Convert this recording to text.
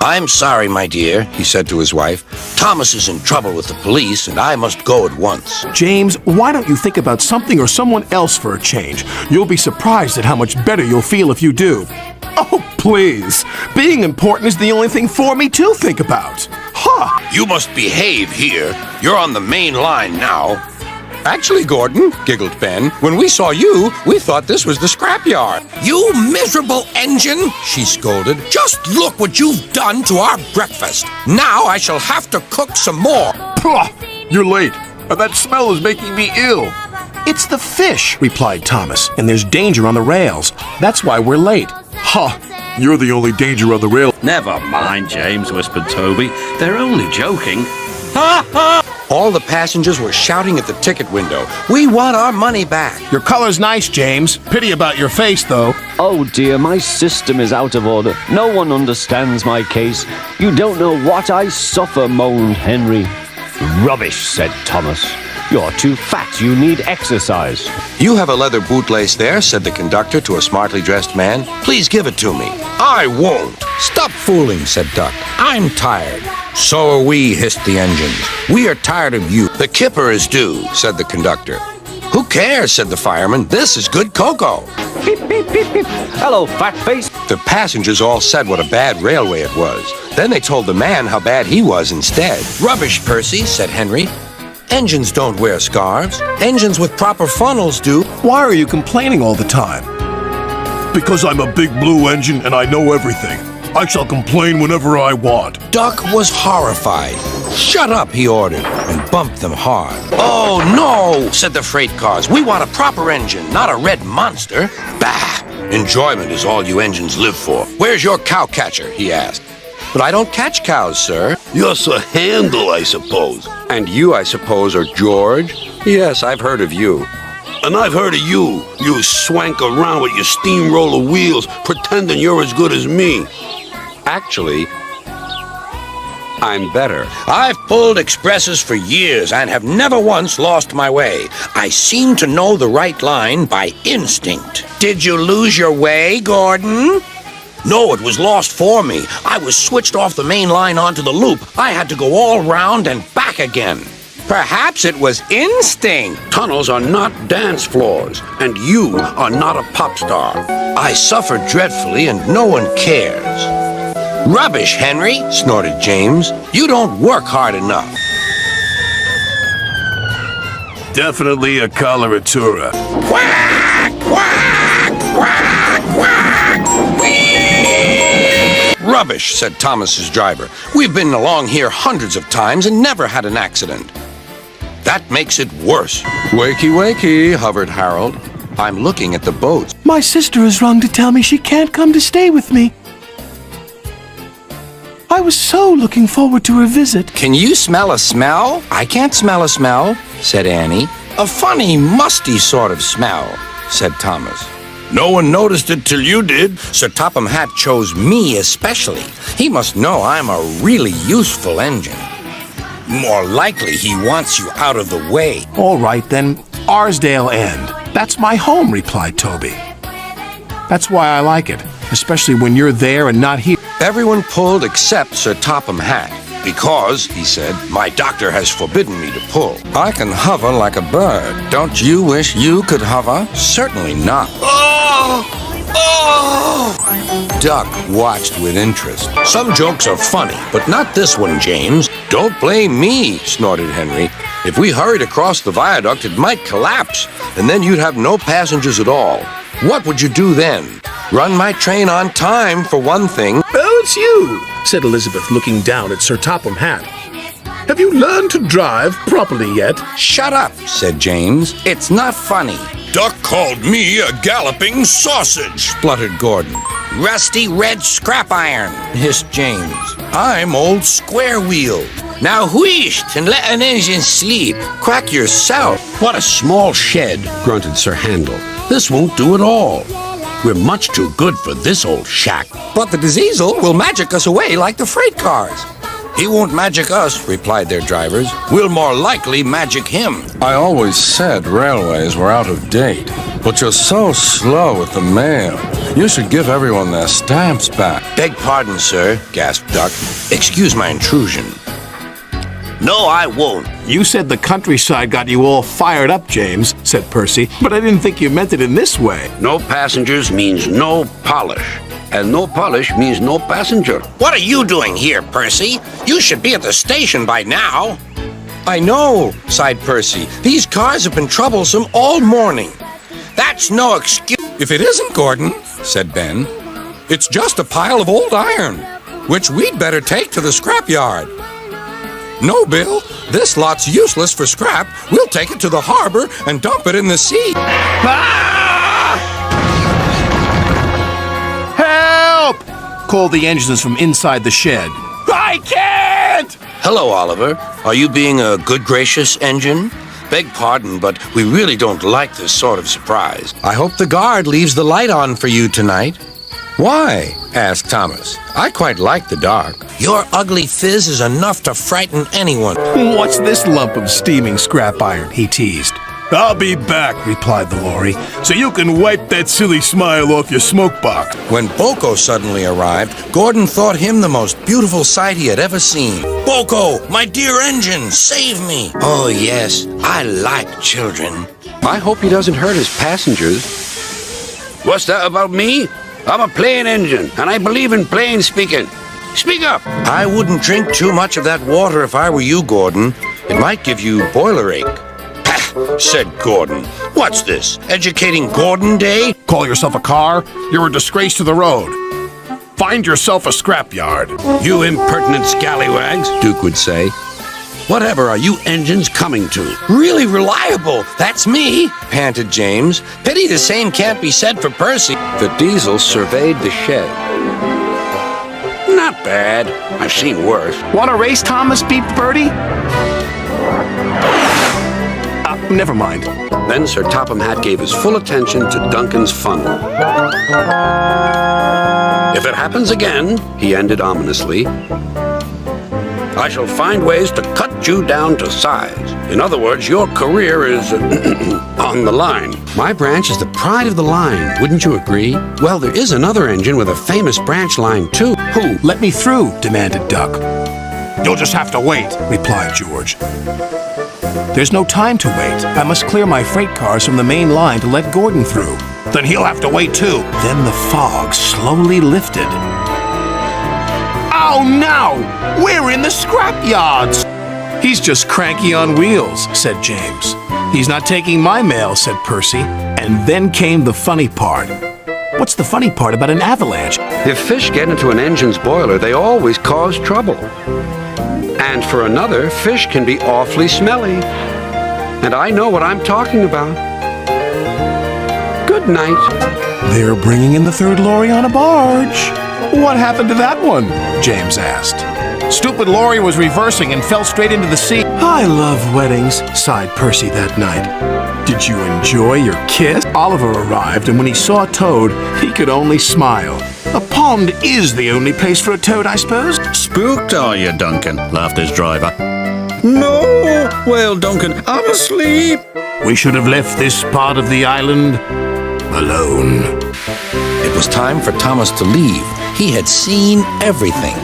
I'm sorry, my dear, he said to his wife. Thomas is in trouble with the police, and I must go at once. James, why don't you think about something or someone else for a change? You'll be surprised at how much better you'll feel if you do. Oh, please. Being important is the only thing for me to think about. Huh. You must behave here. You're on the main line now. Actually, Gordon, giggled Ben, when we saw you, we thought this was the scrapyard. You miserable engine, she scolded. Just look what you've done to our breakfast. Now I shall have to cook some more. Pah, you're late, and that smell is making me ill. It's the fish, replied Thomas, and there's danger on the rails. That's why we're late. Ha, you're the only danger on the rail. Never mind, James, whispered Toby. They're only joking. Ha ha! All the passengers were shouting at the ticket window. We want our money back. Your color's nice, James. Pity about your face, though. Oh dear, my system is out of order. No one understands my case. You don't know what I suffer, moaned Henry. Rubbish, said Thomas. You're too fat. You need exercise. You have a leather bootlace there, said the conductor to a smartly dressed man. Please give it to me. I won't. Stop fooling, said Duck. I'm tired. So are we, hissed the engines. We are tired of you. The kipper is due, said the conductor. Who cares, said the fireman. This is good cocoa. Beep, beep, beep, beep. Hello, fat face. The passengers all said what a bad railway it was. Then they told the man how bad he was instead. Rubbish, Percy, said Henry. Engines don't wear scarves. Engines with proper funnels do. Why are you complaining all the time? Because I'm a big blue engine and I know everything. I shall complain whenever I want. Duck was horrified. Shut up, he ordered, and bumped them hard. Oh, no, said the freight cars. We want a proper engine, not a red monster. Bah! Enjoyment is all you engines live for. Where's your cowcatcher, he asked. But I don't catch cows, sir. You're Sir Handel, I suppose. And you, I suppose, are George? Yes, I've heard of you. And I've heard of you. You swank around with your steamroller wheels, pretending you're as good as me. Actually, I'm better. I've pulled expresses for years and have never once lost my way. I seem to know the right line by instinct. Did you lose your way, Gordon? No, it was lost for me. I was switched off the main line onto the loop. I had to go all round and back again. Perhaps it was instinct. Tunnels are not dance floors, and you are not a pop star. I suffered dreadfully, and no one cares. Rubbish, Henry, snorted James. You don't work hard enough. Definitely a coloratura. Quack, quack, quack, quack. Whee! Rubbish, said Thomas's driver. We've been along here hundreds of times and never had an accident. That makes it worse. Wakey, wakey, hovered Harold. I'm looking at the boats. My sister has rung to tell me she can't come to stay with me. I was so looking forward to her visit. Can you smell a smell? I can't smell a smell, said Annie. A funny, musty sort of smell, said Thomas. No one noticed it till you did. Sir Topham Hatt chose me especially. He must know I'm a really useful engine. More likely he wants you out of the way. All right, then, Arsdale End. That's my home, replied Toby. That's why I like it, especially when you're there and not here. Everyone pulled except Sir Topham Hatt. Because, he said, my doctor has forbidden me to pull. I can hover like a bird. Don't you wish you could hover? Certainly not. Oh! Oh! Duck watched with interest. Some jokes are funny, but not this one, James. Don't blame me, snorted Henry. If we hurried across the viaduct, it might collapse, and then you'd have no passengers at all. What would you do then? Run my train on time, for one thing. Oh, it's you, said Elizabeth, looking down at Sir Topham Hatt. Have you learned to drive properly yet? Shut up, said James. It's not funny. Duck called me a galloping sausage, spluttered Gordon. Rusty red scrap iron, hissed James. I'm old square wheel. Now wheesht and let an engine sleep. Quack yourself. What a small shed, grunted Sir Handel. This won't do at all. We're much too good for this old shack. But the diesel will magic us away like the freight cars. He won't magic us, replied their drivers. We'll more likely magic him. I always said railways were out of date, but you're so slow with the mail. You should give everyone their stamps back. Beg pardon, sir, gasped Duck. Excuse my intrusion. No, I won't. You said the countryside got you all fired up, James, said Percy, but I didn't think you meant it in this way. No passengers means no polish. And no polish means no passenger. What are you doing here, Percy? You should be at the station by now. I know, sighed Percy. These cars have been troublesome all morning. That's no excuse. If it isn't, Gordon, said Ben, it's just a pile of old iron, which we'd better take to the scrapyard. No, Bill, this lot's useless for scrap. We'll take it to the harbor and dump it in the sea. Help! Called the engines from inside the shed. I can't! Hello, Oliver. Are you being a good gracious engine? Beg pardon, but we really don't like this sort of surprise. I hope the guard leaves the light on for you tonight. Why? Asked Thomas. I quite like the dark. Your ugly fizz is enough to frighten anyone. What's this lump of steaming scrap iron? He teased. I'll be back, replied the lorry, so you can wipe that silly smile off your smoke box. When Boko suddenly arrived, Gordon thought him the most beautiful sight he had ever seen. Boko, my dear engine, save me. Oh, yes, I like children. I hope he doesn't hurt his passengers. What's that about me? I'm a plain engine, and I believe in plain speaking. Speak up. I wouldn't drink too much of that water if I were you, Gordon. It might give you boiler ache. Ha, said Gordon. What's this, educating Gordon Day? Call yourself a car? You're a disgrace to the road. Find yourself a scrapyard. You impertinent scallywags, Duke would say. Whatever are you engines coming to? Really reliable. That's me, panted James. Pity the same can't be said for Percy. The diesel surveyed the shed. Not bad. I've seen worse. Want a race, Thomas? Beeped Bertie. Never mind. Then Sir Topham Hatt gave his full attention to Duncan's funnel. If it happens again, he ended ominously, I shall find ways to cut you down to size. In other words, your career is on the line. My branch is the pride of the line, wouldn't you agree? Well, there is another engine with a famous branch line, too. Who? Let me through, demanded Duck. You'll just have to wait, replied George. There's no time to wait. I must clear my freight cars from the main line to let Gordon through. Then he'll have to wait too. Then the fog slowly lifted. Oh no! We're in the scrapyards! He's just cranky on wheels, said James. He's not taking my mail, said Percy. And then came the funny part. What's the funny part about an avalanche? If fish get into an engine's boiler, they always cause trouble. And for another, fish can be awfully smelly. And I know what I'm talking about. Good night. They're bringing in the third lorry on a barge. What happened to that one? James asked. Stupid lorry was reversing and fell straight into the sea. I love weddings, sighed Percy that night. Did you enjoy your kiss? Oliver arrived, and when he saw Toad, he could only smile. A pond is the only place for a toad, I suppose. Spooked, are you, Duncan? Laughed his driver. No, wailed Duncan. I'm asleep. We should have left this part of the island alone. It was time for Thomas to leave. He had seen everything.